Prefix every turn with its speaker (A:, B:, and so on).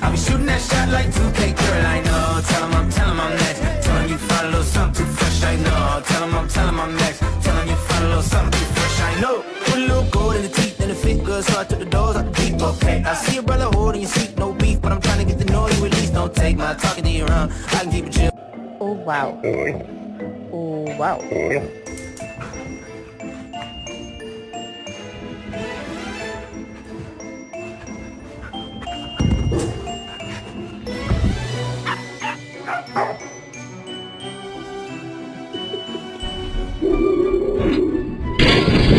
A: I'll be shooting that shot like 2K, girl, I know. Tell 'em I'm next. Tell 'em you find a little something too fresh, I know. Tell 'em I'm next. Tell 'em you find a little something too fresh, I know. Put a little gold in the teeth and the fit good, so I took the doors out the deep, okay. I see your brother holding your seat, no beef, but I'm trying to get to know you at least. Don't take my talking to you around, I can keep it chill.
B: Oh wow. Oh wow.